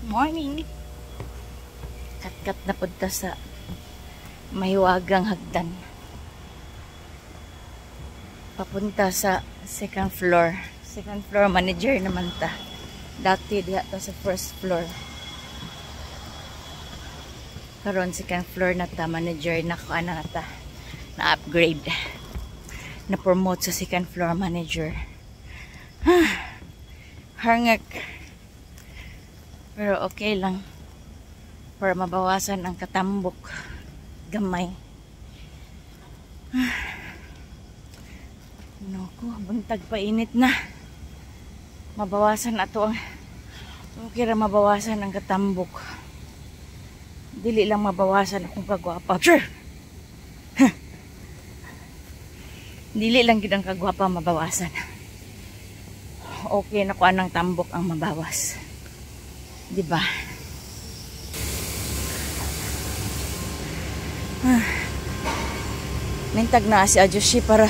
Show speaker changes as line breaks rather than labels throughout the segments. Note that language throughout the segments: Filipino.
Morning! Kat-kat na punta sa mahiwagang hagdan. Papunta sa second floor. Second floor manager naman ta. Dati diha ta sa first floor. Karon second floor na ta, manager na ko ana na ta. Na-upgrade. Na-promote sa second floor manager. Hangak. Pero okay lang. Para mabawasan ang katambok. Gamay. Naku, buntag pa init na. Mabawasan ato ang okay ra mabawasan ang katambok. Dili lang mabawasan akong kagwapa. Sure. Dili lang gid ang kagwapa mabawasan. Okay na ko anang tambok ang mabawas. Diba? Nintag na si Ajushi para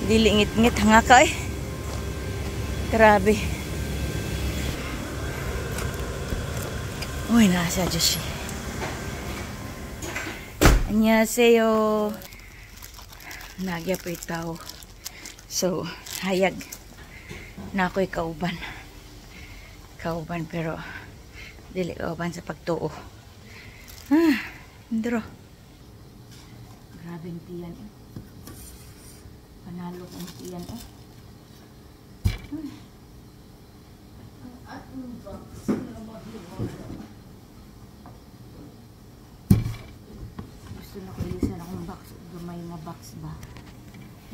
dili ngit-ngit hangaka eh. Grabe. Uy, na si Ajushi. Annyeonghaseyo. Nagya po itaw. So, hayag na ako'y kauban. Kauban pero dili kauban sa pagtuo. Indro. Grabe ang tiyan eh. Panalo ang tiyan eh. Gusto na ko ilisan akong box. Gamay na box ba?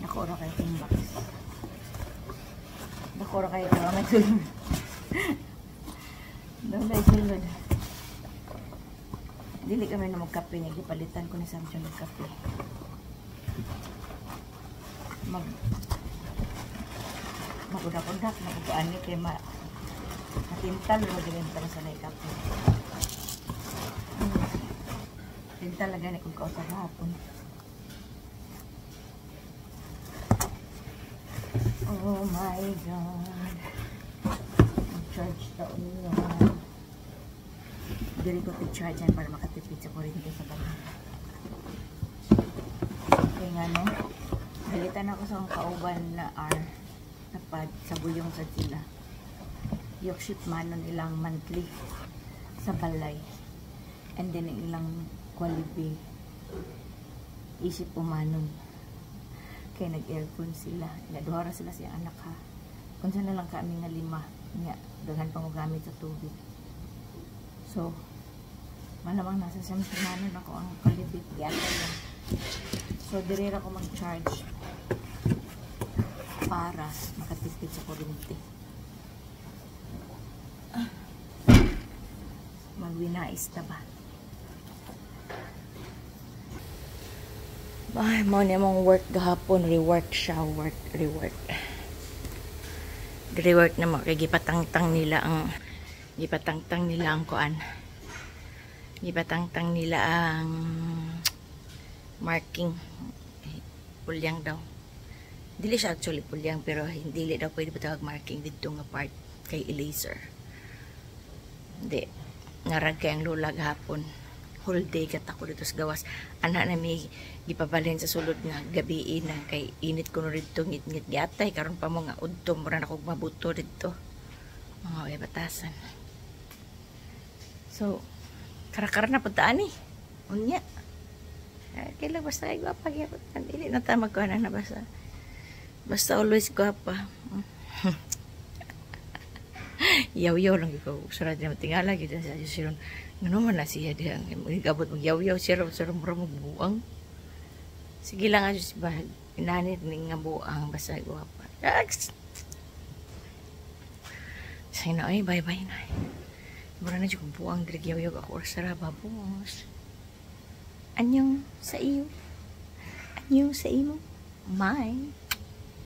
Nakora kayo kong box. Nakora kayo kong may tulong. Dalay sulod. Dili kami na magkape niya. Gipalitan ko ni Samson magkape. Magudak-udak. Magugaan niya kaya matintal. Magulintal sa na kape. Tintal lang gani kung kausap hapon. Oh my God. Charge taon yan. Dili ko i-charge yan para makatipid sa kuryente sa bahay. Kaya nga no, balitan ako sa kauban na napad sa buyong sa sila. Yung shipmanon ilang monthly sa balay. And then ilang quality isip umanon. Kaya nag-aircon sila. Naduhara sila siya anak ha. Kung saan na lang kami nga 5. Nga, daghan pang gamit sa tubig. So, malamang nasa semananon ako ang kalibit. Yata lang. So, dirira ko mag-charge para makatipid sa kuryente. Magwinais na ba? Ay, mo niya mong work gahapon. Rework siya. Rework na mo. Kaya gipatangtang nila ang kuan. Gipatangtang nila ang marking. Pulyang daw. Dili siya actually pulyang, pero hindi daw pwede patawag marking dito nga part kay eraser. Hindi. Ngarag kay ang lula gahapon. Whole day katako dito sa gawas. Anak na may gipabalhin sa sulod nga gabi na kay init ko no rito ngit-ngit gyatay karon pa mo nga udto mura na kog mabuto dito. Mga batasan. So, karakara na puntaan eh. Unya. Kailan basta ay gwapa gyapon. Dili na ta magkuhanan na basta. Basta always gwapa. Yaw-yaw lang ikaw. Sarad na matingala kita sa siron. Ano man na siya diha. Igabot mag-yaw-yaw siya. Sarad mura magbuang. Sige lang nga siya ba. Inanit nga buang. Basta gwapa. Say na ay bye-bye na. Mura na siya kung buang. Dirigyaw-yaw ako. Sarad babos. Anyong sa iyo. Anyong sa iyo. Bye.